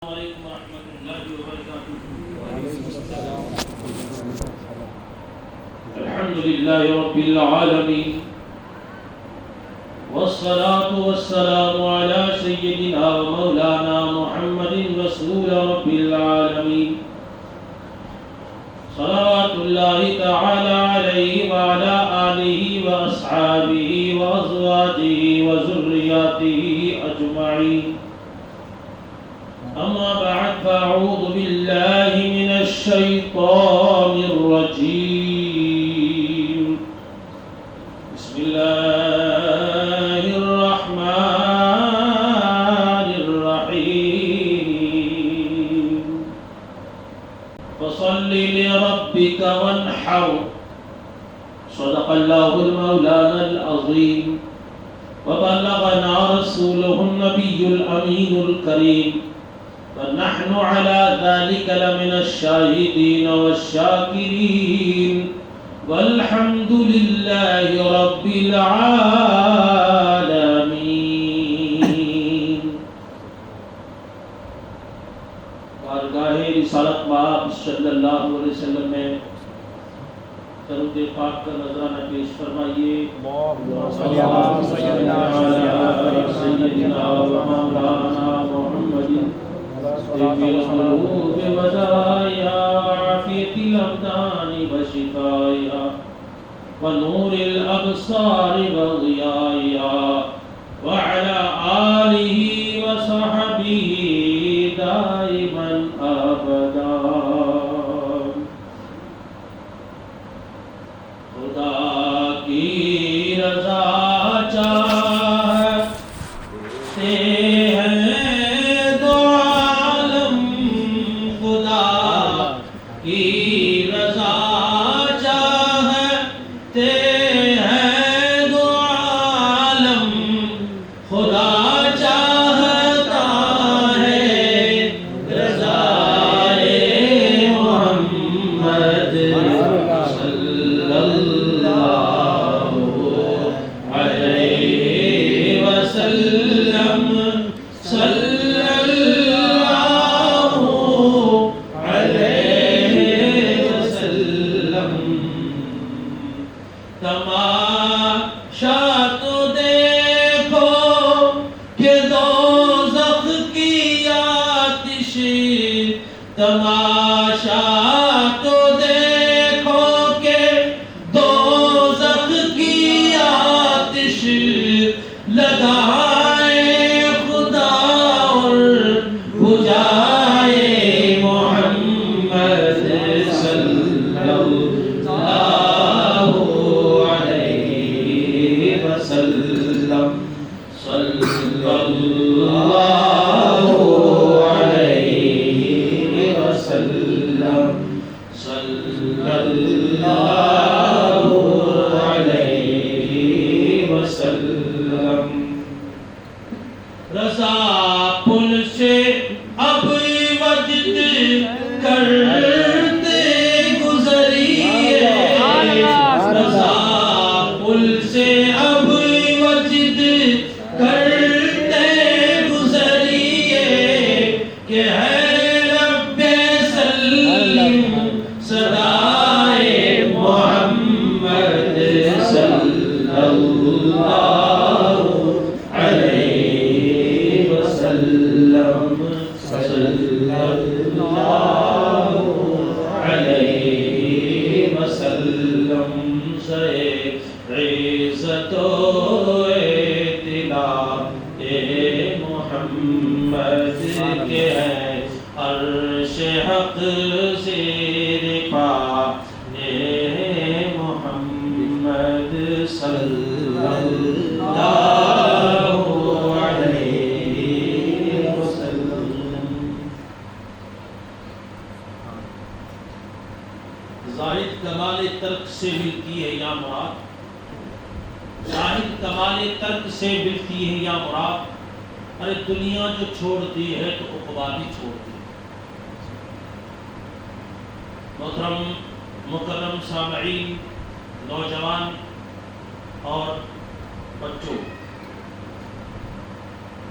علیکم ورحمۃ اللہ وبرکاتہ۔ الحمد للہ رب العالمین والصلاة والسلام على سیدنا ومولانا محمد رسول رب العالمین صلوات اللہ تعالی علیہ وعلى آلہ واصحابہ وازواجہ وذریاتہ اجمعین۔ أما بعد فأعوذ بالله من الشيطان الرجيم بسم الله الرحمن الرحيم فصل لربك وانحر صدق الله المولانا العظيم وبلغنا رسوله النبي الأمين الكريم ونحن على ذلك لمن الشاهدين والشاكرين والحمد لله رب العالمين۔ بارگاہ رسالت مآب صلی اللہ علیہ وسلم میں درود پاک کا نذرانہ پیش فرمائیے۔ سیدنا و مولانا محمد القلوب وزایا عافیت الابدان وشفایا ونور الابصار وضیایا وعلى آلہ وصحبہ دائما ابدا۔ خدا کی رضا چاہتے ہیں دو عالم، خدا کی رضا چاہتے ہیں دو عالم، خدا چاہتا ہے رضائے محمد صلی اللہ علیہ وسلم، صلی اللہ علیہ وسلم۔ تماشا تو دیکھو کہ دوزخ کی آتش، تماشا تو دیکھو کہ دوزخ کی آتش لگائے خدا اور بجھائے محمد صلی اللہ علیہ وسلم، صلی اللہ علیہ وسلم، صلی اللہ علیہ وسلم۔ رضا پل سے اب وجد کرتے گزریے، رضا پل سے اب وجد کرتے گزریے کہ ہے رب سلم صدائے محمد صلی اللہ علیہ وسلم، صلی اللہ علیہ وسلم۔ سے عزت و اطلاع محمد کے ہیں عرش حق زیر پا محمد صلی اللہ علیہ وسلم۔ زاہد کمال ترک سے ملتی ہے یا مراد، زاہد کمال ترک سے ملتی ہے یا مراد، ارے دنیا جو چھوڑتی ہے تو عقبہ بھی چھوڑتی ہے۔ محترم مکرم سامعین، نوجوان اور بچوں،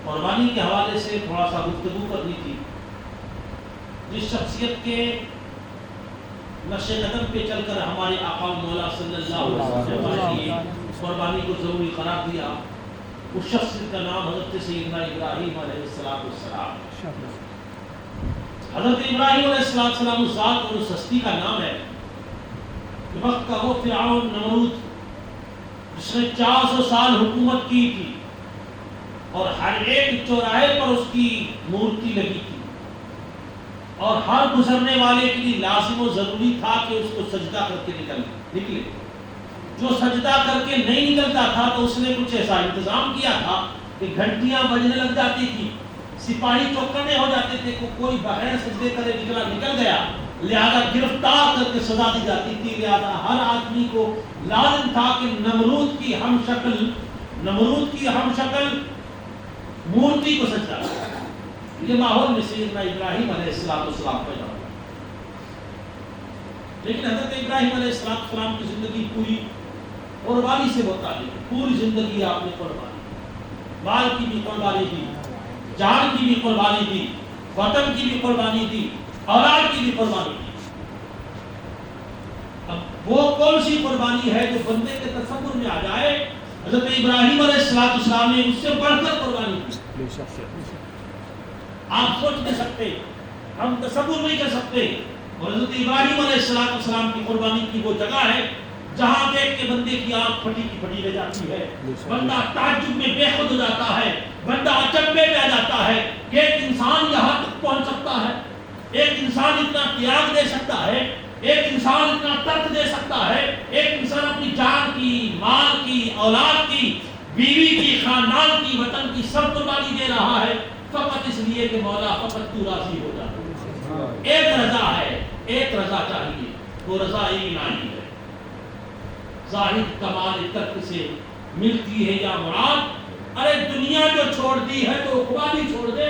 قربانی کے حوالے سے تھوڑا سا گفتگو کرنی تھی۔ جس شخصیت کے نقش قدم پہ چل کر ہمارے آقا مولا صلی اللہ علیہ وسلم کی قربانی کو ضروری قرار دیا، اس شخصیت کا نام حضرت سیدنا ابراہیم علیہ السلام۔ حضرت ابراہیم علیہ السلام اس ذات اور اس ہستی کا نام ہے کہ وقت کا وہ فرعون نمرود جس نے 400 سال حکومت کی تھی اور ہر ایک چوراہے پر اس کی مورتی لگی تھی، اور ہر گزرنے والے کے لیے لازم و ضروری تھا کہ اس کو سجدہ کر کے نکلے۔ جو سجدہ کر کے نہیں نکلتا تھا تو اس نے کچھ ایسا انتظام کیا تھا کہ گھنٹیاں بجنے لگ جاتی تھی، سپاہی چوکنے ہو جاتے تھے، کوئی بغیر سجدے کرے نکل گیا، لہذا گرفتار کر کے سزا دی جاتی تھی۔ لہذا ہر آدمی کو لازم تھا کہ نمرود کی ہم شکل مورتی کو سجدہ کرے۔ یہ ماحول میں سیدنا ابراہیم علیہ السلام پیدا ہوا، لیکن حضرت ابراہیم علیہ السلام کی زندگی پوری قربانی سے متعلق، پوری زندگی آپ نے قربانی، مال کی بھی قربانی دی، جان کی بھی قربانی دی، وطن کی بھی قربانی دی، اولاد کی بھی قربانی دی۔ اب وہ کون سی قربانی ہے جو بندے کے تصور میں آ جائے؟ حضرت ابراہیم علیہ السلام نے اس سے بڑھ کر قربانی کی۔ آپ سوچ نہیں سکتے، ہم تصور نہیں کر سکتے۔ اور حضرت ابراہیم علیہ السلام کی قربانی کی وہ جگہ ہے جہاں دیکھ کے بندے کی آنکھ پھٹی کی پھٹی رہ جاتی ہے، بندہ تعجب میں بے خود ہو جاتا ہے، بندہ اچنبے میں آ جاتا ہے کہ ایک انسان یہاں تک پہنچ سکتا ہے، ایک انسان اتنا تیاگ دے سکتا ہے، ایک انسان اتنا ترک دے سکتا ہے، ایک انسان اپنی جان کی، مال کی، اولاد کی، بیوی کی، خاندان کی، وطن کی سب قربانی دے رہا ہے فقط اس لیے کہ مولا فقط تو راضی ہو جا۔ ایک رضا ہے، ایک رضا چاہیے، وہ رضا الہی ہے۔ زاہد کمال ترک سے ملتی ہے یا مراد، ارے دنیا جو چھوڑ دی ہے تو عقبہ بھی چھوڑ دے۔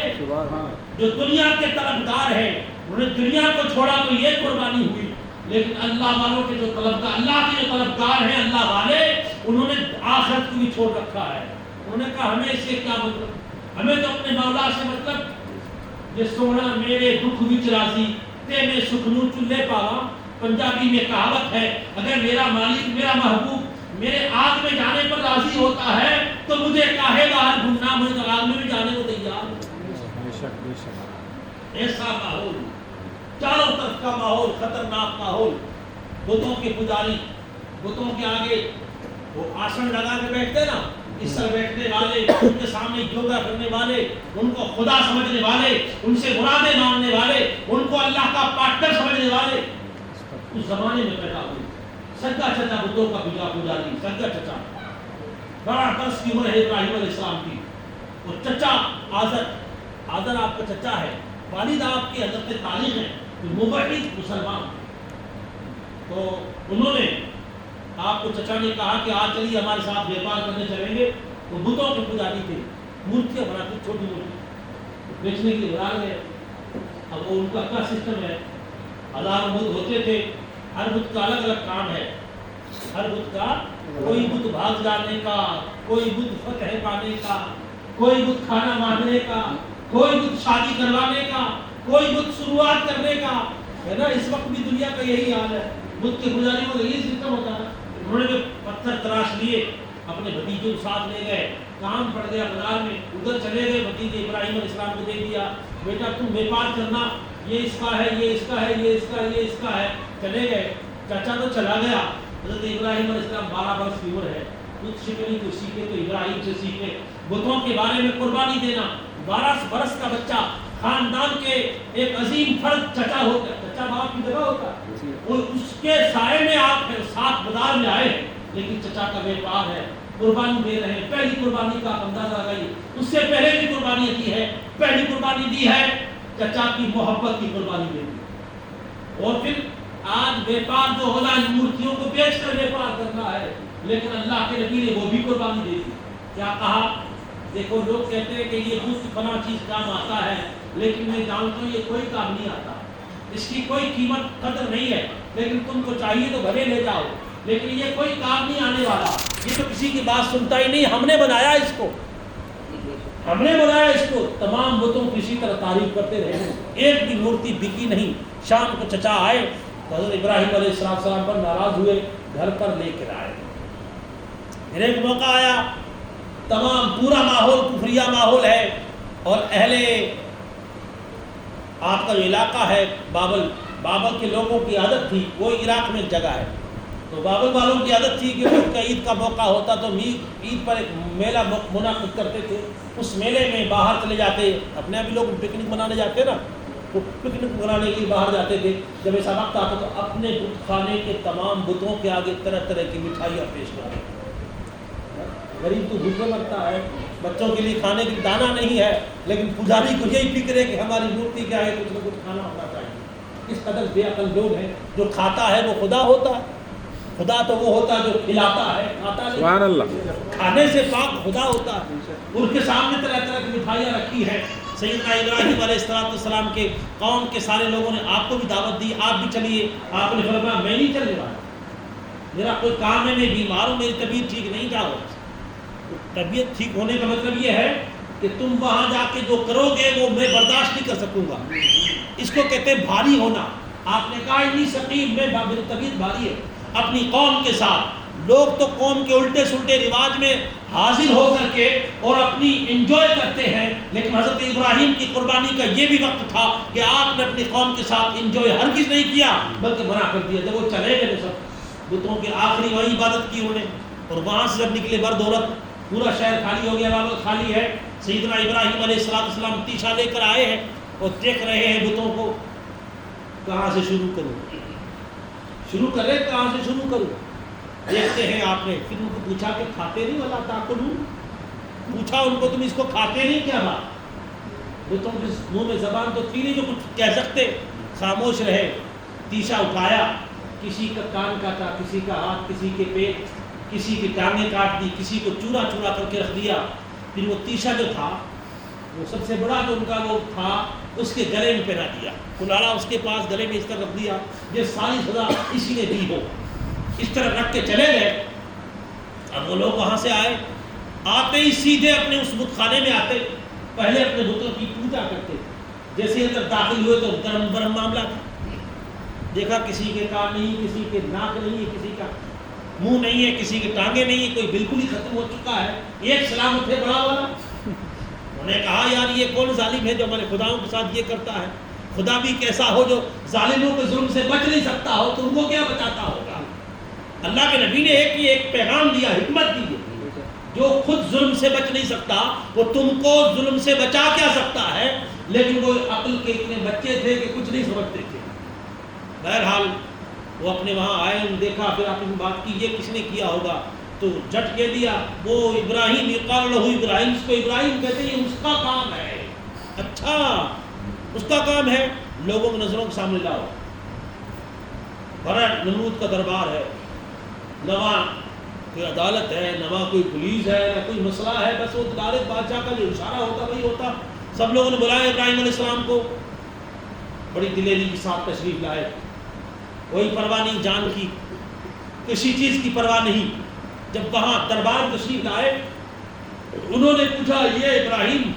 جو دنیا کے طلبگار ہیں انہوں نے دنیا کو چھوڑا تو یہ قربانی ہوئی، لیکن اللہ والوں کے جو طلبگار، اللہ کے جو طلبگار ہیں، اللہ والے، انہوں نے آخرت کو بھی چھوڑ رکھا ہے۔ انہوں نے کہا ہمیں اس سے کیا مطلب، ہمیں تو اپنے مولا سے مطلب، یہ سونا میرے دکھ وچ راضی تے میں سکھنو چلے پاوا۔ پنجابی میں کہاوت ہے، اگر میرا مالک، میرا محبوب میرے آگ میں جانے پر راضی ہوتا ہے تو مجھے کاہے باہر گھومنا، مجھے تو آگ میں بھی جانے کو تیار ہوں۔ ایسا ماحول، چاروں طرف کا ماحول خطرناک ماحول، بتوں کے پجاری، بتوں کے آگے وہ آسن لگا کے بیٹھتے نا، اس طرح بیٹھنے والے، ان کے سامنے یوگا کرنے والے، ان کو خدا سمجھنے والے، ان سے مرادیں مانگنے والے، ان کو اللہ کا پارٹنر سمجھنے والے اس زمانے میں پیدا ہوئے۔ سگا چچا بتوں کا پجاری، سگا چچا، بڑا برس کی عمر ہے ابراہیم علیہ السلام کی۔ وہ چچا آذر آپ کا چچا ہے، والد آپ کی حضرت طالب ہیں، موحد مسلمان۔ تو انہوں نے آپ کو چچا نے کہا کہ آج چلیے ہمارے ساتھ بیپار کرنے چلیں گے۔ وہ بتوں کے پجاری تھے، مورتیاں بناتے، چھوٹی موٹی بیچنے کے لیے بنا گئے۔ اب وہ ان کا کیا سسٹم ہے، ہزاروں بت ہوتے تھے، ہر بت کا الگ الگ کام ہے، ہر بت کا، کوئی بت بھاگ جانے کا، کوئی بت فتح پانے کا، کوئی بت کھانا مانگنے کا، کوئی بت شادی کروانے کا، کوئی بت شروعات کرنے کا، ہے نا۔ اس وقت بھی دنیا کا یہی حال ہے، بت کے پجاریوں کا یہی سسٹم ہوتا ہے۔ انہوں نے جو پتھر تراش لیے، اپنے بھتیجوں کو ساتھ لے گئے، کام پڑ گیا بازار میں، ادھر چلے گئے، بھتیجے ابراہیم علیہ السلام کو دے دیا، بیٹا تم بیپار کرنا، یہ اس کا ہے، یہ اس کا ہے، یہ اس کا ہے، یہ اس کا ہے۔ چلے گئے، چچا تو چلا گیا۔ حضرت ابراہیم علیہ السلام 12 برس کی عمر ہے، کچھ شکلی کو سیکھے تو ابراہیم سے سیکھے، بتوں کے بارے میں قربانی دینا۔ 12 برس کا بچہ، خاندان کے ایک عظیم فرد چچا ہوتا ہے، چچا باپ کی جگہ ہوتا ہے، اور اس کے سائے میں آپ ساتھ بازار میں آئے، لیکن چچا کا بیپار ہے، قربانی دے رہے ہیں۔ پہلی قربانی کا اندازہ لگائی، اس سے پہلے بھی قربانی دی ہے، پہلی قربانی دی ہے چچا کی محبت کی قربانی دے دی۔ اور پھر آج بیپار جو ہونا ہے، مورتیوں کو بیچ کر بیپار کرنا ہے، لیکن اللہ کے نبی نے وہ بھی قربانی دے دی۔ کیا کہا؟ دیکھو لوگ کہتے ہیں کہ یہ بت فلاں چیز کام آتا ہے، لیکن میں جانتا ہوں یہ کوئی کام نہیں آتا، اس کی کوئی قیمت قدر نہیں ہے، لیکن تم کو چاہیے تو گھرے لے جاؤ، لیکن یہ کوئی کام نہیں آنے والا، یہ تو کسی کی بات سنتا ہی نہیں، ہم نے بنایا اس کو۔ ہم نے بنایا اس کو، تمام بتوں کی اسی طرح تعریف کرتے رہے، ایک بھی مورتی بکی نہیں۔ شام کو چچا آئے تو حضرت ابراہیم علیہ السلام پر ناراض ہوئے، گھر پر لے کر آئے۔ پھر ایک موقع آیا، تمام پورا ماحول کفریہ ماحول ہے، اور اہل آپ کا جو علاقہ ہے بابل کے لوگوں کی عادت تھی، وہ عراق میں جگہ ہے، تو بابل والوں کی عادت تھی کہ ان کا عید کا موقع ہوتا تو عید پر ایک میلہ منعقد کرتے تھے، اس میلے میں باہر چلے جاتے، اپنے ابھی لوگ پکنک منانے جاتے نا، وہ پکنک منانے کے لیے باہر جاتے تھے، جب ایسا وقت آتا تو اپنے بت خانے کے تمام بتوں کے آگے طرح طرح کی مٹھائیاں پیش کرتے۔ غریب تو بھوکے مرتا ہے، بچوں کے لیے کھانے کی دانہ نہیں ہے، لیکن پجاری کو یہی فکر ہے کہ ہماری مورتی کیا ہے، کچھ نہ کچھ کھانا ہونا چاہیے۔ اس قدر بے عقل لوگ ہیں، جو کھاتا ہے وہ خدا ہوتا ہے، خدا تو وہ ہوتا ہے جو کھلاتا ہے، کھاتا نہیں۔ سبحان اللہ، کھانے سے پاک خدا ہوتا ہے۔ ان کے سامنے طرح طرح کی مٹھائیاں رکھی ہیں۔ سیدنا ابراہیم علیہ السلام کے قوم کے سارے لوگوں نے آپ کو بھی دعوت دی، آپ بھی چلیے۔ آپ نے فرمایا میں نہیں چلنے والا، میرا کوئی کام ہے، میں بیمار ہوں، میری طبیعت ٹھیک نہیں، جاؤ۔ طبیعت ٹھیک ہونے کا مطلب یہ ہے کہ تم وہاں جا کے جو کرو گے وہ میں برداشت نہیں کر سکوں گا، اس کو کہتے ہیں بھاری ہونا۔ آپ نے کہا اتنی سقیم، میری طبیعت بھاری ہے اپنی قوم کے ساتھ۔ لوگ تو قوم کے الٹے سلٹے رواج میں حاضر ہو کر کے اور اپنی انجوائے کرتے ہیں، لیکن حضرت ابراہیم کی قربانی کا یہ بھی وقت تھا کہ آپ نے اپنی قوم کے ساتھ انجوائے ہرگز نہیں کیا، بلکہ منع کر دیا۔ جب وہ چلے گئے سب بتوں کی آخری وہی عبادت کی انہوں نے، اور وہاں سے جب نکلے مرد عورت، پورا شہر خالی ہو گیا، بابل خالی ہے۔ سیدنا ابراہیم علیہ السلام تیشا لے کر آئے ہیں اور دیکھ رہے ہیں بتوں کو، کہاں سے شروع کروں، شروع کر رہے کہاں سے شروع کروں، دیکھتے ہیں آپ نے۔ پھر ان کو پوچھا کہ کھاتے نہیں والا تاکلون، پوچھا ان کو تم اس کو کھاتے نہیں کیا بات؟ بتوں کے منہ میں زبان تو تھی نہیں جو کچھ کہہ سکتے، خاموش رہے۔ تیشا اٹھایا، کسی کا کان کاٹا، کسی کا ہاتھ، کسی کے پیٹ، کسی کی ٹانگیں کاٹ دی، کسی کو چورا چورا کر کے رکھ دیا۔ پھر وہ تیشا جو تھا، وہ سب سے بڑا جو ان کا وہ تھا، اس کے گلے میں پہنا دیا، کلاڑا اس کے پاس گلے میں اس طرح رکھ دیا، یہ ساری سزا اسی نے دی ہو۔ اس طرح رکھ کے چلے گئے۔ اب وہ لوگ وہاں سے آئے، آتے ہی سیدھے اپنے اس بت خانے میں آتے، پہلے اپنے بتوں کی پوجا کرتے، جیسے اندر داخل ہوئے تو گرم گرم معاملہ تھا۔ دیکھا کسی کے کان نہیں، کسی کے ناک نہیں ہے، کسی کا منہ نہیں ہے، کسی کی ٹانگیں نہیں ہے، کوئی بالکل ہی ختم ہو چکا ہے، ایک سلامت ہے بڑا والا۔ انہوں نے کہا یار یہ کون ظالم ہے جو ہمارے خداؤں کے ساتھ یہ کرتا ہے؟ خدا بھی کیسا ہو جو ظالموں کے ظلم سے بچ نہیں سکتا ہو، تو ان کو کیا بچاتا ہوگا؟ اللہ کے نبی نے ایک پیغام دیا، حکمت دی، جو خود ظلم سے بچ نہیں سکتا وہ تم کو ظلم سے بچا کیا سکتا ہے؟ لیکن وہ عقل کے اتنے بچے تھے کہ کچھ نہیں سمجھتے تھے۔ بہرحال وہ اپنے وہاں آئے، دیکھا، پھر آپ نے بات کی یہ کس نے کیا ہوگا، تو جھٹ کہہ دیا وہ ابراہیم، یقال لہ ابراہیم، اس کو ابراہیم کہتے ہیں، اس کا کام ہے۔ اچھا اس کا کام ہے، لوگوں کی نظروں کے سامنے لاؤ۔ بڑا نمرود کا دربار ہے، نہ وہاں کوئی عدالت ہے، نہ وہاں کوئی پولیس ہے، نہ کوئی مسئلہ ہے، بس وہ ڈائریکٹ بادشاہ کا جو اشارہ ہوتا وہی ہوتا۔ سب لوگوں نے بلایا ابراہیم علیہ السلام کو، بڑی دلیری کے ساتھ تشریف لائے، کوئی پرواہ نہیں جان کی، کسی چیز کی پرواہ نہیں۔ جب وہاں دربار میں تشریف لائے، انہوں نے پوچھا یہ ابراہیم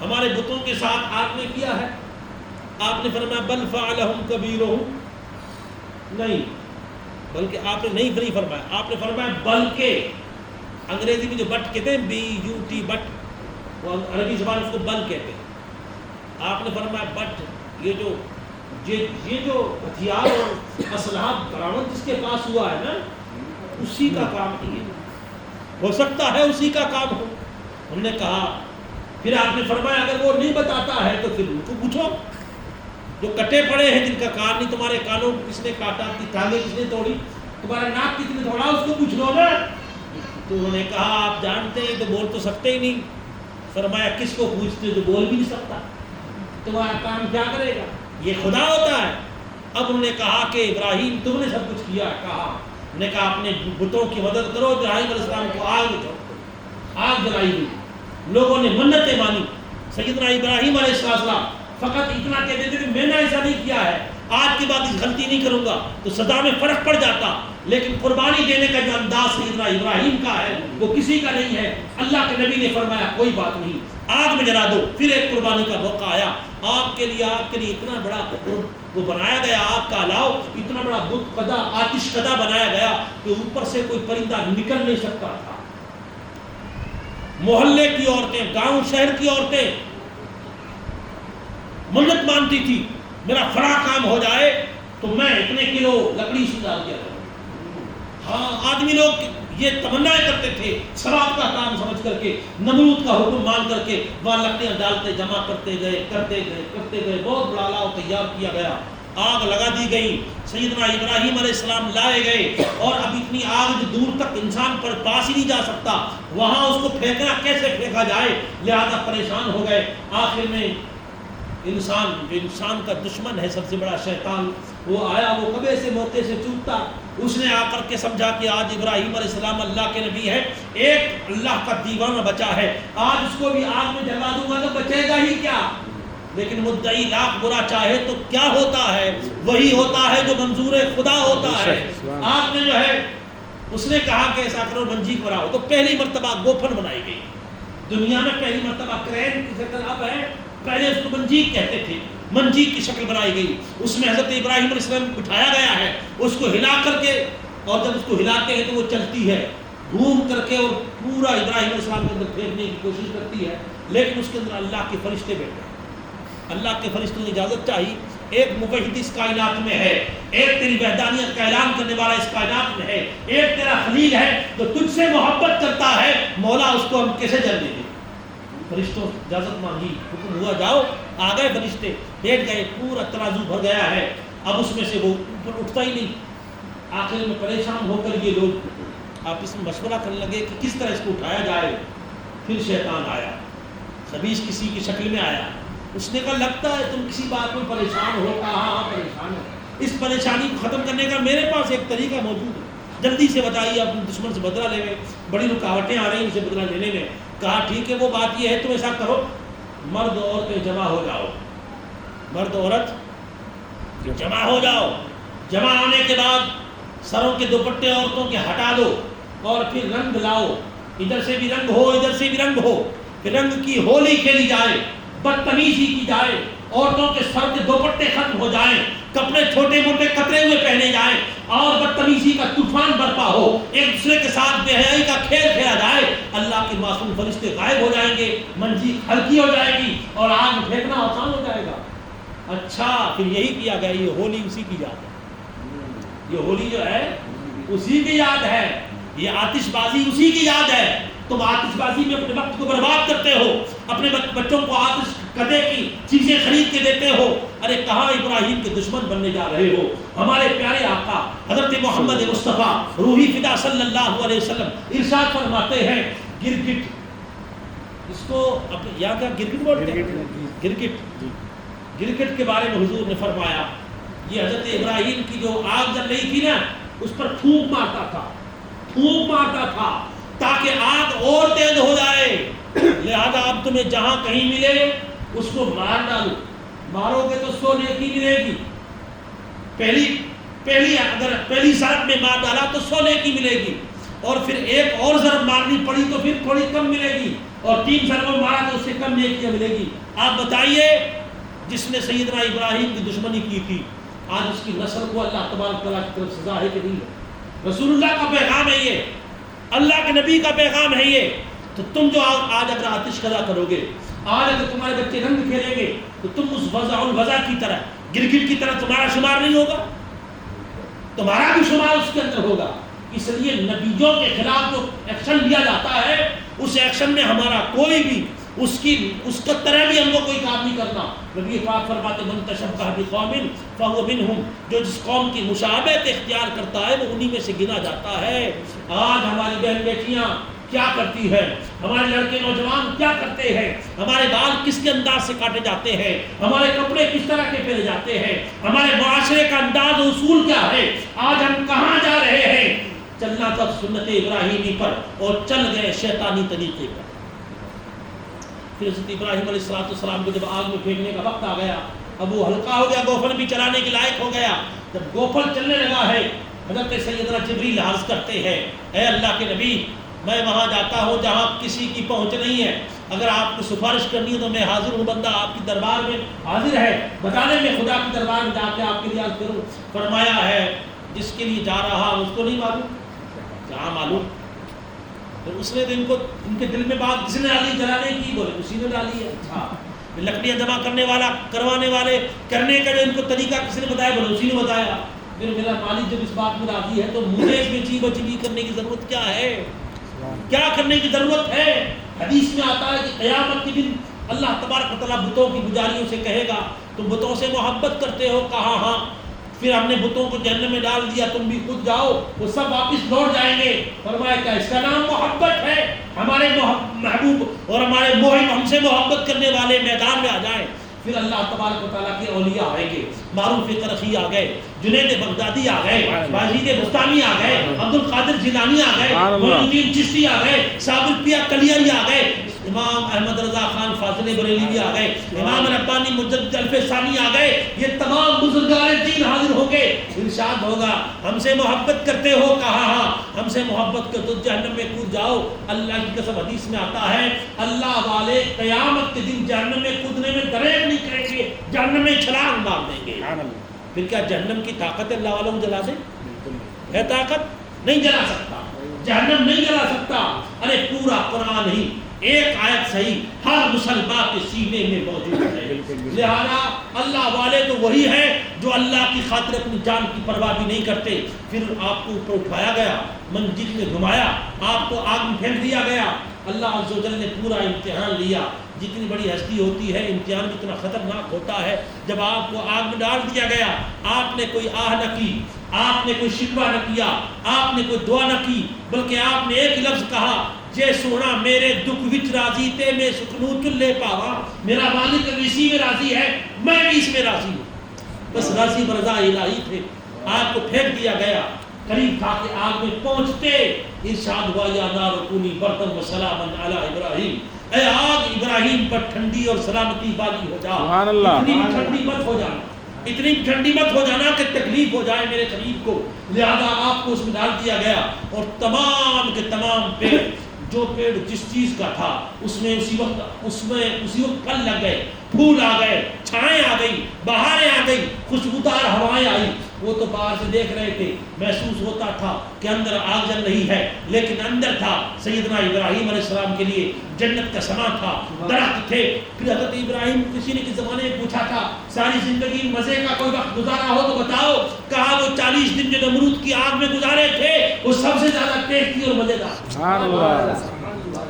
ہمارے بتوں کے ساتھ آپ نے کیا ہے؟ آپ نے فرمایا بل فعلہم کبیرہم، نہیں، بلکہ آپ نے نہیں فرمایا، آپ نے فرمایا بلکہ، انگریزی میں جو بٹ کہتے ہیں BUT بٹ، وہ عربی زبان اس کو بل کہتے ہیں۔ آپ نے فرمایا بٹ، یہ جو ہتھیار اور اسلحہ برآمد جس کے پاس ہوا ہے نا، اسی کا کام نہیں ہے، ہو سکتا ہے اسی کا کام ہو۔ ہم نے کہا، پھر آپ نے فرمایا اگر وہ نہیں بتاتا ہے تو پھر ان کو پوچھو، جو کٹے پڑے ہیں جن کا کان نہیں، تمہارے کانوں کو کس نے کاٹا، ٹانگیں کس نے توڑی، تمہارا ناک کس نے توڑا، اس کو پوچھ لو نا۔ تو انہوں نے کہا آپ جانتے ہیں تو بول تو سکتے ہی نہیں۔ فرمایا کس کو پوچھتے جو بول بھی نہیں سکتا، تمہارا کام کیا کرے گا، یہ خدا ہوتا ہے۔ اب انہوں نے کہا کہ ابراہیم تم نے سب کچھ کیا، کہا، انہوں نے کہا اپنے بتوں کی مدد کرو۔ ابراہیم علیہ السلام کو آگ جلائی ہوئی، لوگوں نے منتیں مانی۔ سیدنا ابراہیم علیہ السلام فقط اتنا کہتے تھے کہ میں نے ایسا نہیں کیا ہے، آج کے بعد اس غلطی نہیں کروں گا تو سزا میں فرق پڑ جاتا. لیکن قربانی دینے کا جو انداز سیدنا ابراہیم کا ہے وہ کسی کا نہیں ہے. اللہ کے نبی نے فرمایا کوئی بات نہیں, آگ میں جلا دو. پھر ایک قربانی کا موقع آیا, آپ کے لیے اتنا بڑا وہ بنایا گیا, آگ کا الاؤ اتنا بڑا بت قدا آتش قدا بنایا گیا کہ اوپر سے کوئی پرندہ نکل نہیں سکتا تھا. محلے کی عورتیں, گاؤں شہر کی عورتیں منت مانتی تھی, میرا فلاں کام ہو جائے تو میں اتنے کلو لکڑی سے ڈال دیا کروں. ہاں, آدمی لوگ یہ تمنائیں کرتے تھے ثواب کا کام سمجھ کر کے, نمرود کا حکم مان کر کے وہاں لکڑیاں ڈالتے, جمع کرتے گئے, بہت بڑا الاؤ تیار کیا گیا, آگ لگا دی گئی. سیدنا ابراہیم علیہ السلام لائے گئے, اور اب اتنی آگ دور تک انسان پر پاس ہی نہیں جا سکتا, وہاں اس کو پھینکنا کیسے پھینکا جائے, لہذا پریشان ہو گئے. آخر میں انسان کا دشمن ہے سب سے بڑا شیطان, وہ آیا, وہ کبے سے موقع سے چوکتا. اس نے آ کر کے سمجھا کہ آج ابراہیم علیہ السلام اللہ کے نبی ہے, ایک اللہ کا دیوانہ بچا ہے, آج اس کو بھی آگ میں جلا دوں گا تو بچے گا ہی کیا. لیکن مدعی لاکھ برا چاہے تو کیا ہوتا ہے, وہی ہوتا ہے جو منظور خدا ہوتا ہے. آگ میں جو ہے اس نے کہا کہ ایسا کرو منجیک بناؤ, تو پہلی مرتبہ گوفن بنائی گئی. دنیا میں پہلی مرتبہ کرین کی شکل اب ہے, پہلے اس کو منجیک کہتے تھے, منجیک کی شکل بنائی گئی. اس میں حضرت ابراہیم علیہ السلام بٹھایا گیا ہے, اس کو ہلا کر کے, اور جب اس کو ہلاتے ہیں تو وہ چلتی ہے گھوم کر کے, اور پورا ابراہیم علیہ السلام کے اندر پھینکنے کی کوشش کرتی ہے, لیکن اس کے اندر اللہ کے فرشتے بیٹھے ہیں. اللہ کے فرشتوں نے اجازت چاہی. ایک موحد اس کائنات میں ہے, ایک تیری وحدانیت کا اعلان کرنے والا اس کائنات میں ہے, ایک تیرا خلیل ہے جو تجھ سے محبت کرتا ہے, مولا اس کو ہم کیسے جل دیں گے. فرشتوں اجازت مانگی, حکم ہوا جاؤ, آ گئے فرشتے, بیٹھ گئے, پورا ترازو بھر گیا ہے, اب اس میں سے وہ اوپر اٹھتا ہی نہیں. آخر میں پریشان ہو کر یہ لوگ آپس میں مشورہ کرنے لگے کہ کس طرح اس کو اٹھایا جائے. پھر شیطان آیا, خبیث کسی کی شکل میں آیا. اس نے کہا لگتا ہے تم کسی بات میں پریشان ہو. ہاں پریشان ہے, اس پریشانی کو ختم کرنے کا میرے پاس ایک طریقہ موجود ہے, جلدی سے بتائیے, اپنے دشمن سے بدلہ لے. بڑی رکاوٹیں آ رہی ہیں اسے بدلہ لینے میں. کہا ٹھیک ہے, وہ بات یہ ہے تم ایسا کرو, مرد عورتیں جمع ہو جاؤ, مرد عورت جمع ہو جاؤ. جمع ہونے کے بعد سروں کے دوپٹے عورتوں کے ہٹا دو, اور پھر رنگ لاؤ, ادھر سے بھی رنگ ہو, ادھر سے بھی رنگ ہو. پھر رنگ کی ہولی کھیلی جائے, بدتمیزی کی جائے, عورتوں کے سر کے دوپٹے ختم ہو جائیں, کپڑے چھوٹے موٹے کترے ہوئے پہنے جائیں, اور بدتمیزی کا طوفان برپا ہو, ایک دوسرے کے ساتھ بے حیائی کا کھیل کھیلا جائے. اللہ کے معصوم فرشتے غائب ہو جائیں گے, منجی ہلکی ہو جائے گی, اور آگ پھینکنا آسان ہو جائے گا. اچھا, پھر یہی کیا گیا. یہ ہولی اسی کی یاد ہے, یہ ہولی جو ہے اسی کی یاد ہے, یہ آتش بازی اسی کی یاد ہے. تم آتش بازی میں اپنے وقت کو برباد کرتے ہو, اپنے بچوں کو آتش قدے کی چیزیں خرید کے دیتے ہو. ارے کہاں ابراہیم کے دشمن بننے جا رہے ہو. ہمارے پیارے آقا حضرت محمد مصطفیٰ روحی فدا صلی اللہ علیہ وسلم ارشاد فرماتے ہیں, گرگٹ, اس کو یا کیا گرگٹ بولتے ہیں, گرگٹ کے بارے میں حضور نے فرمایا, یہ حضرت ابراہیم کی جو آگ جل رہی تھی نا, اس پر پھونک مارتا تھا تاکہ آگ اور تیز ہو جائے. لہذا اب تمہیں جہاں کہیں ملے اس کو مار ڈالو. مارو گے تو 100 نیکی ملے گی. اگر پہلی ضرب میں مار ڈالا تو 100 نیکی ملے گی, اور پھر ایک اور ضرب مارنی پڑی تو پھر تھوڑی کم ملے گی, اور 3 ضربوں مارا تو اس سے کم نیکیاں ملے گی. آپ بتائیے, جس نے سیدنا ابراہیم کی دشمنی کی تھی, آج اس کی نسل کو اللہ تبارک تعالیٰ کی طرف سزا ہے کہ نہیں ہے؟ رسول اللہ کا پیغام ہے یہ, اللہ کے نبی کا پیغام ہے یہ. تو تم جو آج اگر آتش قضا کرو گے, آج اگر تمہارے بچے رنگ کھیلیں گے, تو تم اس وضع کی طرح, گرگٹ کی طرح تمہارا شمار نہیں ہوگا, تمہارا بھی شمار اس کے اندر ہوگا. اس لیے نبیوں کے خلاف جو ایکشن لیا جاتا ہے, اس ایکشن میں ہمارا کوئی بھی اس کا طرح بھی ہم کو کوئی کام نہیں کرنا. نبی پاک فرماتے من تشبہ بقوم فهو منهم, جو جس قوم کی مشابہت اختیار کرتا ہے وہ انہی میں سے گنا جاتا ہے. آج ہماری بہن بیٹیاں کیا کرتی ہے, ہمارے لڑکے نوجوان کیا کرتے ہیں, ہمارے بال کس کے انداز سے کاٹے جاتے ہیں, ہمارے کپڑے کس طرح کے پہنے جاتے ہیں, ہمارے معاشرے کا انداز و اصول کیا ہے, آج ہم کہاں جا رہے ہیں. چلنا تھا سنت ابراہیمی پر اور چل گئے شیطانی طریقے پر. پھر حضرت ابراہیم علیہ السلام کو جب آگ میں پھینکنے کا وقت آ گیا, اب وہ ہلکا ہو گیا، گوفل بھی چلانے کے لائق ہو گیا۔ جب گوفل چلنے لگا ہے، حضرت سیدنا جبریل عرض کرتے ہیں اے اللہ کے نبی، میں وہاں جاتا ہوں جہاں کسی کی پہنچ نہیں ہے، اگر آپ کو سفارش کرنی ہے تو میں حاضر ہوں، بندہ آپ کی دربار میں حاضر ہے، بتانے میں خدا کی دربار میں جا کے آپ کے لیے عرض کروں۔ فرمایا ہے جس کے لیے جا رہا اس کو نہیں معلوم؟ کیا معلوم؟ پھر اس نے ان کے دل میں بات کس نے ڈالی جلانے کی؟ بولے اسی نے ڈالی ہے۔ اچھا، لکڑیاں جمع کرنے والا، کروانے والے، کرنے کا جو ان کو طریقہ کس نے بتایا؟ بولے اسی نے بتایا۔ پھر میرا مالک جب اس بات میں راضی ہے تو مجھے اس میں چی بچی کرنے کی ضرورت کیا ہے؟ کیا کرنے کی ضرورت ہے؟ حدیث میں آتا ہے کہ قیامت کے دن اللہ تبارک و تعالیٰ بتوں کی پجاریوں سے کہے گا تم بتوں سے محبت کرتے ہو؟ کہا ہاں۔ پھر ہم نے بتوں کو جہنم میں ڈال دیا، تم بھی خود جاؤ، وہ سب واپس لوٹ جائیں گے۔ فرمایا کیا اس کا نام محبت ہے؟ ہمارے محبوب اور ہمارے محب ہم سے محبت کرنے والے میدان میں آ جائیں۔ پھر اللہ تبارک و تعالیٰ کے اولیاء آئیں گے، معروف قرخی آ گئے، جنید بغدادی آ گئے، باجید بستانی آ گئے، عبد القادر جیلانی آ گئے، معین الدین چشتی آ گئے، ثابت پیا کلیاری آ گئے، امام احمد رضا خان فاضل بریلوی آ گئے، امام ربانی مجدد الف ثانی آ گئے، یہ تمام بزرگان دین حاضر ہوں گے۔ ارشاد ہوگا ہم سے محبت کرتے ہو؟ کہا ہاں۔ ہم سے محبت کر تو جہنم میں کود جاؤ۔ اللہ کی قسم حدیث میں آتا ہے اللہ والے قیامت کے دن جہنم میں کودنے میں دریغ نہیں کریں گے، جہنم میں چھلانگ مار دیں گے۔ پھر کیا جہنم کی طاقت ہے اللہ والوں کو جلا دے؟ ہے طاقت؟ نہیں جلا سکتا، جہنم نہیں جلا سکتا۔ ارے پورا قرآن ہی ایک آیت صحیح ہر مسلمان کے سینے میں موجود ہے۔ لہذا اللہ والے تو وہی ہے جو اللہ کی خاطر اپنی جان کی پرواہ بھی نہیں کرتے۔ پھر آپ کو اوپر اٹھایا گیا، منجل میں گھمایا، آپ کو آگ میں پھینک دیا گیا۔ اللہ عز و جل نے پورا امتحان لیا۔ جتنی بڑی ہستی ہوتی ہے امتحان بھی اتنا خطرناک ہوتا ہے۔ جب آپ کو آگ میں ڈال دیا گیا، آپ نے کوئی آہ نہ کی، آپ نے کوئی شکوہ نہ کیا، آپ نے کوئی دعا نہ کی، بلکہ آپ نے ایک لفظ کہا جے سونا میرے دکھ وچ راضی تے میں سکنو چلے پاوا۔ میرا مالک اسی میں راضی ہے، میں بھی اس میں راضی ہوں۔ بس راضی برضا الہی تھے۔ آگ کو پھینک دیا گیا، قریب تھا کہ آگ میں پہنچتے ارشاد ہوا یا نار کونی بردن و سلاما علی ابراہیم، اے آگ ابراہیم پر ٹھنڈی اور سلامتی والی ہو جا۔ اتنی بھی ٹھنڈی مت ہو جانا، اتنی ٹھنڈی مت ہو جانا کہ تکلیف ہو جائے میرے قریب کو۔ لہذا آپ کو اس میں ڈال دیا گیا، اور تمام کے تمام پیڑ جو پیڑ جس چیز کا تھا اس میں اسی وقت پھل لگ گئے، پھول آ گئے، چھائیں آ گئی، بہاریں آ گئی، خوشبودار ہوائیں آئی۔ وہ تو باہر سے دیکھ رہے تھے، محسوس ہوتا تھا کہ اندر آگ جل رہی ہے، لیکن اندر تھا سیدنا ابراہیم علیہ السلام کے لیے جنت کا سما تھا، درخت تھے۔ پھر حضرت ابراہیم کسی نے کس زمانے میں پوچھا تھا ساری زندگی مزے کا کوئی وقت گزارا ہو تو بتاؤ؟ کہا وہ 40 دن جو نمرود کی آگ میں گزارے تھے وہ سب سے زیادہ ٹیسٹی اور مزیدار۔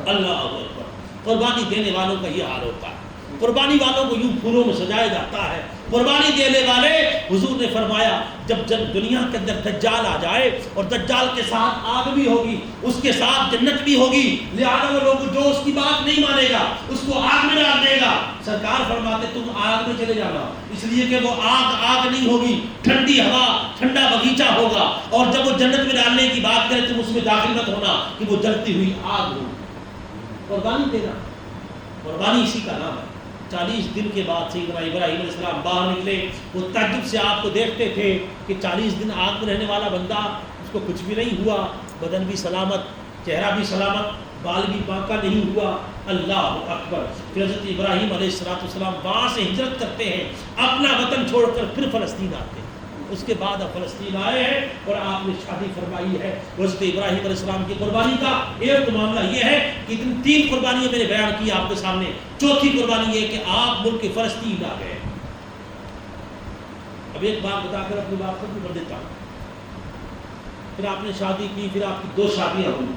اللہ اکبر۔ قربانی دینے والوں کا یہ حال ہوتا ہے، قربانی والوں کو یوں پھولوں میں سجایا جاتا ہے۔ قربانی دینے والے، حضور نے فرمایا جب دنیا کے اندر دجال آ جائے اور دجال کے ساتھ آگ بھی ہوگی، اس کے ساتھ جنت بھی ہوگی، لہذا وہ لوگ جو اس کی بات نہیں مانے گا اس کو آگ میں ڈال دے گا۔ سرکار فرماتے تم آگ میں چلے جانا، اس لیے کہ وہ آگ نہیں ہوگی، ٹھنڈی ہوا، ٹھنڈا باغیچہ ہوگا، اور جب وہ جنت میں ڈالنے کی بات کرے تم اس میں داخل مت ہونا کہ وہ جلتی ہوئی آگ ہوگی۔ قربانی دینا، قربانی اسی کا نام ہے۔ 40 دن کے بعد سیدنا ابراہیم علیہ السلام باہر نکلے، وہ تعجب سے آپ کو دیکھتے تھے کہ 40 دن آگ میں رہنے والا بندہ، اس کو کچھ بھی نہیں ہوا، بدن بھی سلامت، چہرہ بھی سلامت، بال بھی باقا نہیں ہوا۔ اللہ اکبر۔ پھر حضرت ابراہیم علیہ السلام وہاں سے ہجرت کرتے ہیں، اپنا وطن چھوڑ کر پھر فلسطین آتے ہیں۔ اس کے بعد اب فلسطین آئے ہیں اور آپ نے شادی فرمائی ہے۔ حضرت ابراہیم علیہ السلام کی قربانی کا ایک معاملہ یہ ہے کہ 3 قربانیاں میں نے بیان کی آپ کے سامنے، چوتھی قربانی یہ کہ آپ ملک فلسطین آ گئے۔ اب ایک بات بتا کر اپنی بات ختم کر دیتا ہوں۔ پھر آپ نے شادی کی، پھر آپ کی 2 شادیاں ہوئی،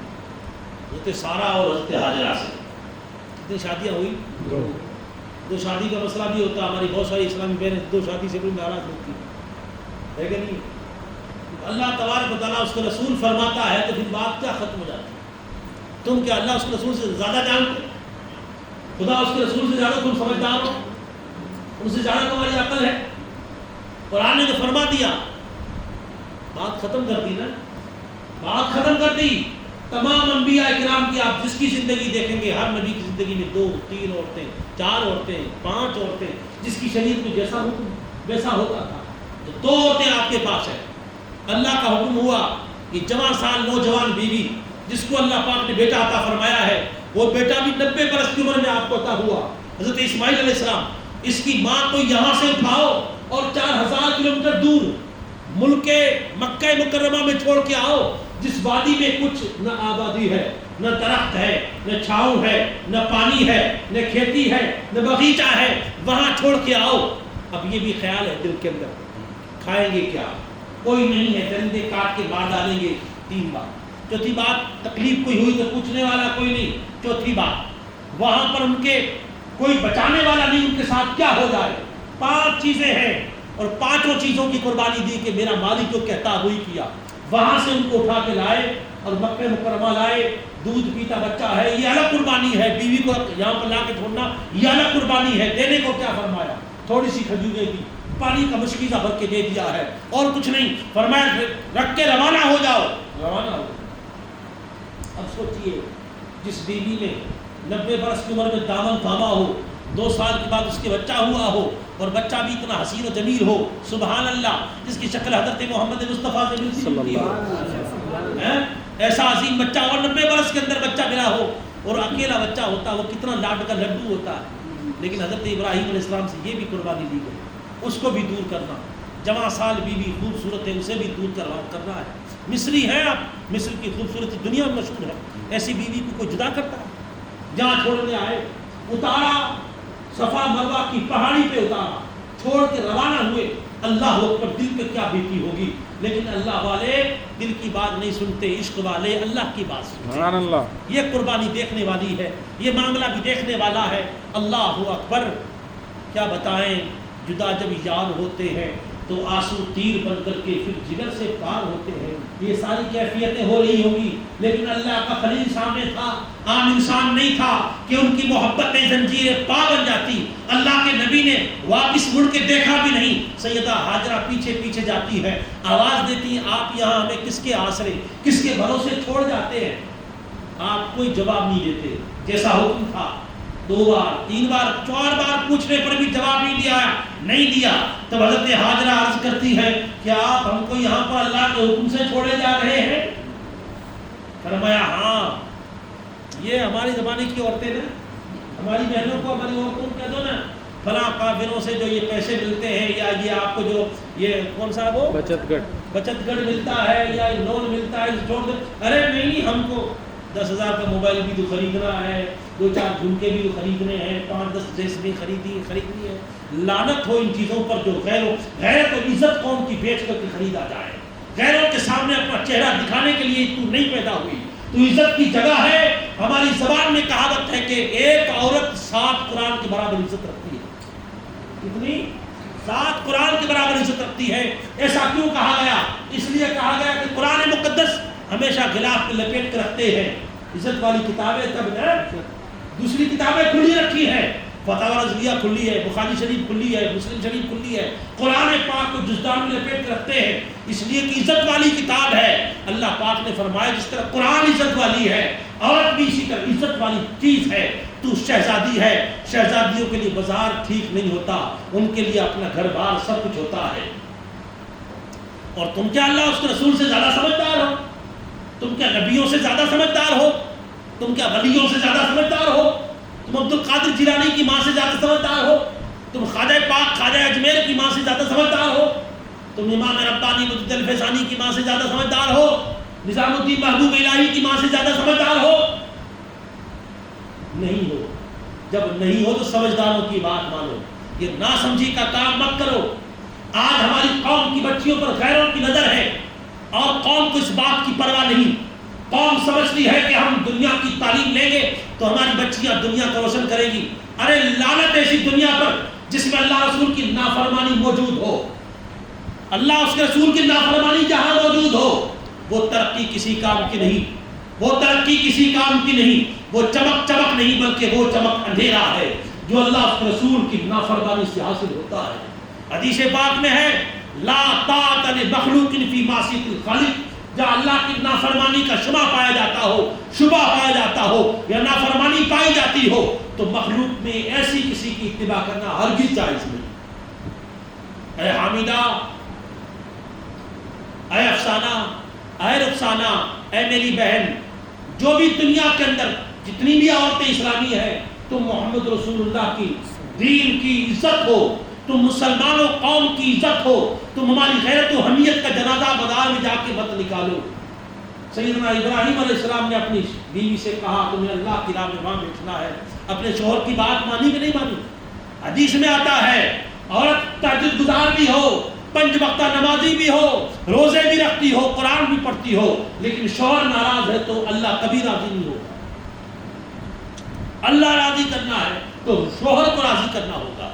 حضرت سارہ اور حضرت ہاجرہ سے۔ کتنی شادیاں ہوئی؟ 2 شادی کا مسئلہ بھی ہوتا ہے، ہماری بہت ساری اسلامی بہنیں 2 شادی سے کوئی ناراض ہوتی ہے کہ نہیں؟ اللہ تبارک و تعالیٰ اس کا رسول فرماتا ہے تو پھر بات کیا ختم ہو جاتی ہے؟ تم کیا اللہ اس کے رسول سے زیادہ جانتے؟ خدا اس کے رسول سے زیادہ تم سمجھدار ہو؟ ان سے زیادہ تمہاری عقل ہے؟ قرآن نے تو فرما دیا، بات ختم کر دی نا، بات ختم کر دی۔ تمام انبیاء کرام کی آپ جس کی زندگی دیکھیں گے، ہر نبی کی زندگی میں 2 3 عورتیں، 4 عورتیں، 5 عورتیں، جس کی شریعت میں جیسا حکم ویسا ہوتا تھا. تو 2 عورتیں آپ کے پاس ہیں. اللہ کا حکم ہوا کہ جوان سال نوجوان بیوی جس کو اللہ پاک نے بیٹا عطا فرمایا ہے، وہ بیٹا بھی 90 برس کی عمر میں آپ کو عطا ہوا، حضرت اسماعیل علیہ السلام. اس کی ماں کو یہاں سے اٹھاؤ اور 4000 کلومیٹر دور ملک مکہ مکرمہ میں چھوڑ کے آؤ، جس وادی میں کچھ نہ آبادی ہے، نہ درخت ہے، نہ چھاؤں ہے، نہ پانی ہے، نہ کھیتی ہے، نہ باغیچہ ہے، وہاں چھوڑ کے آؤ. اب یہ بھی خیال ہے دل کے اندر، کھائیں گے کیا؟ کوئی نہیں ہے، درندے کاٹ کے مار ڈالیں گے 3 بار. چوتھی بات، تکلیف کوئی ہوئی تو پوچھنے والا کوئی نہیں. چوتھی بات، وہاں پر ان کے کوئی بچانے والا نہیں، ان کے ساتھ کیا ہو جائے. 5 چیزیں ہیں اور 5 چیزوں کی قربانی دی کہ میرا مالک جو کہتا وہی کیا. وہاں سے ان کو اٹھا کے لائے اور مکہ مکرمہ لائے. دودھ پیتا بچہ ہے، یہ الگ قربانی ہے. بیوی کو یہاں پر لا کے چھوڑنا یہ الگ قربانی ہے. دینے کو کیا فرمایا؟ تھوڑی سی کھجوریں دی، پانی کا مشکیزہ بھر کے دے دیا ہے اور کچھ نہیں. فرمایا رکھ کے روانہ ہو جاؤ. روانہ ہو. اب سوچئے جس بیوی نے 90 برس کی عمر میں دامن تھاما ہو، 2 سال کے بعد اس کے بچہ ہوا ہو اور بچہ بھی اتنا حسین و جمیل ہو، سبحان اللہ، جس کی شکل حضرت محمد مصطفیٰ سے ملتی ہو، ایسا عظیم بچہ، اور 90 برس کے اندر بچہ ملا ہو اور اکیلا بچہ ہوتا، وہ کتنا لاڈ کا لڈو ہوتا ہے. لیکن حضرت ابراہیم علیہ السلام سے یہ بھی قربانی دی گئی، اس کو بھی دور کرنا. جوان سال بیوی خوبصورت ہے، اسے بھی دور کرنا ہے. مصری ہے آپ، مصر کی خوبصورتی دنیا میں مشہور ہے. ایسی بیوی کو کوئی جدا کرتا ہے؟ جہاں چھوڑنے آئے اتارا، صفا مروہ کی پہاڑی پہ اتارا، چھوڑ کے روانہ ہوئے. اللہ اکبر، دل پہ کیا بیتی ہوگی. لیکن اللہ والے دل کی بات نہیں سنتے، عشق والے اللہ کی بات سنتے. سبحان اللہ. یہ قربانی دیکھنے والی ہے، یہ معاملہ بھی دیکھنے والا ہے. اللہ اکبر. کیا بتائیں، جدا جب یار ہوتے ہیں تو آنسو تیر بن کر کے پھر جگر سے پار ہوتے ہیں. یہ ساری کیفیتیں ہو رہی ہوں گی، لیکن اللہ کا خلیل سامنے تھا، عام انسان نہیں تھا کہ ان کی محبتیں زنجیریں پا بن جاتی. اللہ کے نبی نے واپس مڑ کے دیکھا بھی نہیں. سیدہ ہاجرہ پیچھے پیچھے جاتی ہے، آواز دیتی ہیں آپ یہاں ہمیں کس کے آسرے کس کے بھروسے چھوڑ جاتے ہیں؟ آپ کوئی جواب نہیں دیتے. جیسا حکم تھا 2 بار 3 بار 4 بار پوچھنے پر بھی جواب نہیں دیا. تب حضرت ہاجرہ عرض کرتی ہے کہ آپ ہم کو یہاں پر اللہ کے حکم سے چھوڑے جا رہے ہیں؟ فرمایا ہاں، یہ ہماری زمانے کی عورتیں نا، ہماری بہنوں کو، ہماری عورتوں کو کہہ دو نا فلاں کافروں سے جو یہ پیسے ملتے ہیں، یا یہ آپ کو جو یہ کون سا وہ بچت گڑھ ملتا ہے یا لون ملتا ہے، چھوڑ دو. ارے نہیں، ہم کو 10,000 کا موبائل بھی تو خریدنا ہے، 2-4 جھمکے بھی تو خریدنے ہیں، 5-10 ڈریس بھی خریدنی ہے. لعنت ہو ان چیزوں پر جو غیرت و عزت قوم کی بیچ کر کے خریدا جائے. غیروں کے سامنے اپنا چہرہ دکھانے کے لیے تو نہیں پیدا ہوئی، تو عزت کی جگہ ہے. ہماری زبان میں کہاوت ہے کہ ایک عورت 7 قرآن کے برابر عزت رکھتی ہے. کتنی؟ 7 قرآن کے برابر عزت رکھتی ہے. ایسا کیوں کہا گیا؟ اس لیے کہا گیا کہ قرآن مقدس ہمیشہ غلاف پہ لپیٹ کے رکھتے ہیں. عزت والی کتابیں تب ہے، دوسری کتابیں کھلی رکھی ہیں. فتاوی رضویہ کھلی ہے، بخاری شریف کھلی ہے، مسلم شریف کھلی ہے. قرآن پاک کو جزدان میں لپیٹ کے رکھتے ہیں، اس لیے کہ عزت والی کتاب ہے. اللہ پاک نے فرمایا جس طرح قرآن عزت والی ہے، عورت بھی اسی طرح عزت والی چیز ہے. تو شہزادی ہے، شہزادیوں کے لیے بازار ٹھیک نہیں ہوتا، ان کے لیے اپنا گھر بار سب کچھ ہوتا ہے. اور تم کیا اللہ اس کے رسول سے زیادہ سمجھدار ہو؟ تم کیا نبیوں سے زیادہ سمجھدار ہو؟ تم کیا ولیوں سے زیادہ سمجھدار ہو؟ تم عبد القادر جیلانی کی ماں سے زیادہ سمجھدار ہو؟ تم خواجہ پاک خواجہ اجمیر کی ماں سے زیادہ سمجھدار ہو؟ تم امام ربانی مجد الفیضانی کی ماں سے زیادہ سمجھدار ہو؟ نظام الدین محبوب الہی کی ماں سے زیادہ سمجھدار ہو؟ نہیں ہو. جب نہیں ہو تو سمجھداروں کی بات مانو، یہ ناسمجھی کا کام مت کرو. آج ہماری قوم کی بچیوں پر غیروں کی نظر ہے اور قوم کو اس بات کی پرواہ نہیں. قوم سمجھتی ہے کہ ہم دنیا کی تعلیم لیں گے تو ہماری بچیاں دنیا کو روشن کریں گی. ارے لعنت ایسی دنیا پر جس میں اللہ رسول کی نافرمانی موجود ہو. اللہ اس کے رسول کی نافرمانی جہاں موجود ہو، وہ ترقی کسی کام کی نہیں، وہ ترقی کسی کام کی نہیں، وہ چمک نہیں بلکہ وہ چمک اندھیرا ہے جو اللہ اس کے رسول کی نافرمانی سے حاصل ہوتا ہے. حدیث پاک میں ہے لا طاعت لمخلوق فی معصیۃ الخالق جہاں اللہ کی نافرمانی کا شبہ پایا جاتا ہو یا نافرمانی پائی جاتی ہو تو مخلوق میں ایسی کسی کی اتباع کرنا ہرگز جائز نہیں۔ اے حامدہ، اے افسانہ، اے رخسانہ، اے میری بہن، جو بھی دنیا کے اندر جتنی بھی عورتیں اسلامی ہیں، تم محمد رسول اللہ کی دین کی عزت ہو، تم مسلمانوں قوم کی عزت ہو، تم ہماری غیرت و حمیت کا جنازہ بازار میں جا کے مت نکالو۔ سیدنا ابراہیم علیہ السلام نے اپنی بیوی سے کہا تمہیں اللہ کی راہ میں وہاں بیٹھنا ہے، اپنے شوہر کی بات مانی کہ نہیں مانی؟ حدیث میں آتا ہے عورت تہجد گزار بھی ہو، 5 وقتہ نمازی بھی ہو، روزے بھی رکھتی ہو، قرآن بھی پڑھتی ہو، لیکن شوہر ناراض ہے تو اللہ کبھی راضی نہیں ہوگا۔ اللہ راضی کرنا ہے تو شوہر کو راضی کرنا ہوگا۔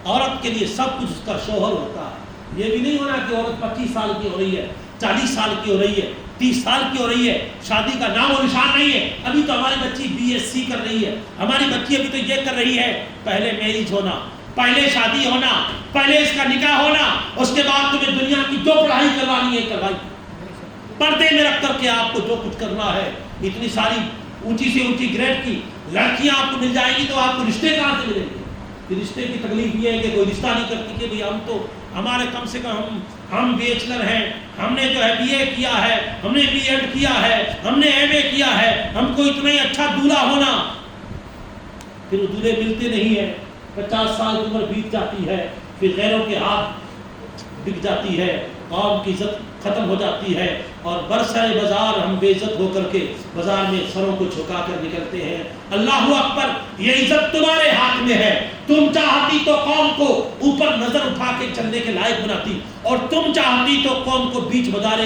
عورت کے لیے سب کچھ اس کا شوہر ہوتا ہے۔ یہ بھی نہیں ہونا کہ عورت 25 سال کی ہو رہی ہے، 40 سال کی ہو رہی ہے، 30 سال کی ہو رہی ہے، شادی کا نام و نشان نہیں ہے۔ ابھی تو ہماری بچی BSc کر رہی ہے، ہماری بچی ابھی تو یہ کر رہی ہے۔ پہلے میرج ہونا، پہلے شادی ہونا، پہلے اس کا نکاح ہونا، اس کے بعد تمہیں دنیا کی جو پڑھائی کروانی ہے کروائی، پردے میں رکھ کر کے آپ کو جو کچھ کرنا ہے۔ اتنی ساری اونچی سے اونچی گریڈ کی لڑکیاں آپ کو مل جائیں گی تو آپ کو رشتے کہاں سے ملیں گے؟ رشتے کی تکلیف یہ ہے کہ کوئی رشتہ نہیں کرتی کہ بھئی ہم تو ہمارے کم سے کم ہم بیچلر ہیں، ہم نے جو ہے BA کیا ہے، ہم نے B.Ed کیا ہے، ہم نے MA کیا ہے، ہم کو اتنا ہی اچھا دولہا ہونا۔ پھر وہ دولہے ملتے نہیں ہیں، 50 سال کی عمر بیت جاتی ہے، پھر غیروں کے ہاتھ بک جاتی ہے، قوم کی عزت ختم ہو جاتی ہے، اور برسر بازار ہم بے عزت ہو کر کے بازار میں سروں کو جھکا کر نکلتے ہیں۔ اللہ اکبر، یہ عزت تمہارے ہاتھ میں ہے۔ تم چاہتی تو قوم کو اوپر نظر اٹھا کے چلنے کے لائق بناتی، اور تم چاہتی تو قوم کو بیچ بازار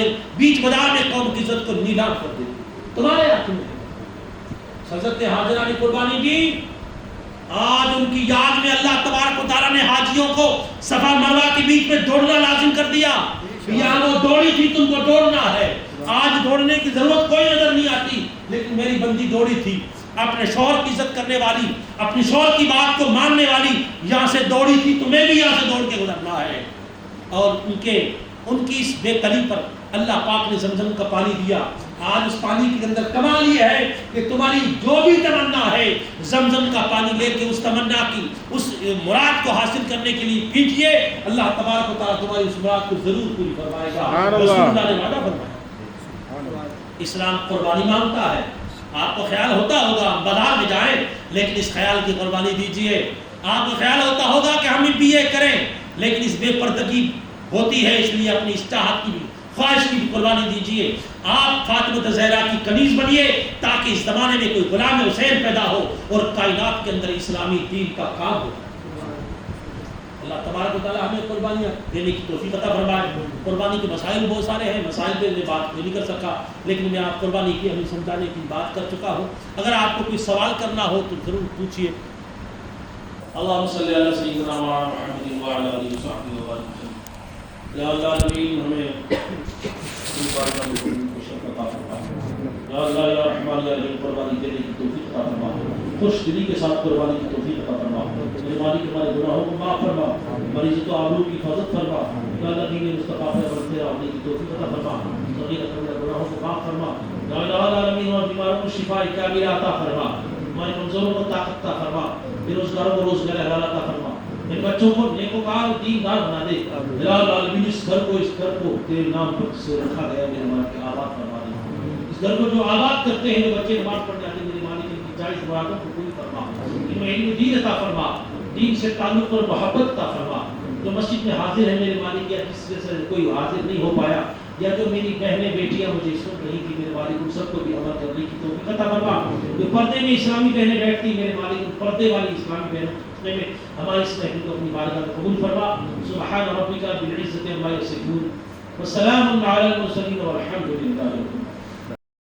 میں قوم کی عزت کو نیلام کر دیتی۔ تمہارے ہاتھ میں ہے۔ حضرت حاجرہ نے قربانی دی، آج ان کی یاد میں اللہ تبارک و تعالیٰ نے حاجیوں کو صفا مروہ کے بیچ میں دوڑنا لازم کر دیا۔ یہاں وہ دوڑی تھی، تم کو دوڑنا ہے۔ آج دوڑنے کی ضرورت کوئی نظر نہیں آتی، لیکن میری بندی دوڑی تھی، اپنے شوہر کی عزت کرنے والی، اپنی شوہر کی بات کو ماننے والی، یہاں سے دوڑی تھی، تمہیں بھی یہاں سے دوڑ کے گزرنا ہے۔ اور ان کی اس بے قلی پر اللہ پاک نے زمزم کا پانی دیا۔ آج اس پانی کے اندر کمال یہ ہے کہ تمہاری جو بھی تمنا ہے زمزم کا پانی لے کے اس تمنا کی، اس مراد کو حاصل کرنے کے لیے پیجئے، اللہ تبارک و تعالیٰ تمہاری اس مراد کو ضرور پوری فرمائے گا۔ رسول اللہ نے وعدہ فرمایا۔ اسلام قربانی مانگتا ہے۔ آپ کو خیال ہوتا ہوگا ہم بازار میں جائیں، لیکن اس خیال کی قربانی دیجئے۔ آپ کو خیال ہوتا ہوگا کہ ہم بھی BA کریں، لیکن اس بے پردگی ہوتی ہے، اس لیے اپنی استطاعت کی بھی خواہش کی بھی قربانی دیجئے۔ آپ فاطمہ زہرا کی کنیز بنیے تاکہ اس زمانے میں کوئی غلام حسین پیدا ہو اور کائنات کے اندر اسلامی دین کا کام ہو۔ اللہ تبارک و تعالیٰ ہمیں قربانیاں دینے کی توفیق عطا فرمائے۔ قربانی کے مسائل بہت سارے ہیں، مسائل پہ میں بات نہیں کر سکا، لیکن میں آپ قربانی کی ہمیں سمجھانے کی بات کر چکا ہوں۔ اگر آپ کو کوئی سوال کرنا ہو تو ضرور پوچھیے۔ اللہم صلی علی سیدنا محمد وعلی آلہ وصحبہ وسلم۔ یا اللہ نبی ہمیں یا اللہ یا رحمان یا رحیم قربانی دینے کی توفیق عطا فرما، خوش دلی کے ساتھ قربانی کی توفیق عطا فرما۔ میرے مالک ہمارے گناہوں کو معاف فرما، ہماری عزت و آبرو کی حفاظت فرما۔ یا اللہ دین مصطفیٰ پر بڑھتے رہنے کی توفیق عطا فرما، صغیر کبیرہ گناہوں کو معاف فرما۔ یا الہ العالمین اور بیماروں کو شفاء کاملہ عطا فرما، ہمارے کمزوروں کو طاقت عطا فرما، بے روزگاروں کو روزگار حلال عطا فرما، میرے بچوں کو نیکوکار اور دیندار بنا دے۔ الہ العالمین اس گھر کو تیرے نام پر سے رکھا گیا میرے مالک کے آباد فرما دے۔ اس گھر کو جو آباد کرتے ہیں، جو بچے نماز پڑھ جاتے ہیں، میرے مالک ان کی جائز مرادوں کو پوری فرما، ان میں علم دین عطا فرما، دین سے تعلق اور محبت عطا فرما۔ جو مسجد میں حاضر ہے میرے مالک، یا جس سے کوئی حاضر نہیں ہو پایا، یا جو میری بہنیں بیٹیاں مجھے اس وقت نہیں تھی، میرے مالک ان سب کو بھی عمل کرنے کی توفیق عطا فرما۔ جو پردے میں اسلامی بہنیں بیٹھتی میرے مالک، ان پردے والی اسلامی بہنوں میں ہماری اس محفل کو اپنی بارگاہ میں قبول فرما۔ سبحان ربک رب العزۃ عما یصفون وسلام علی المرسلین والحمد للہ رب العالمین۔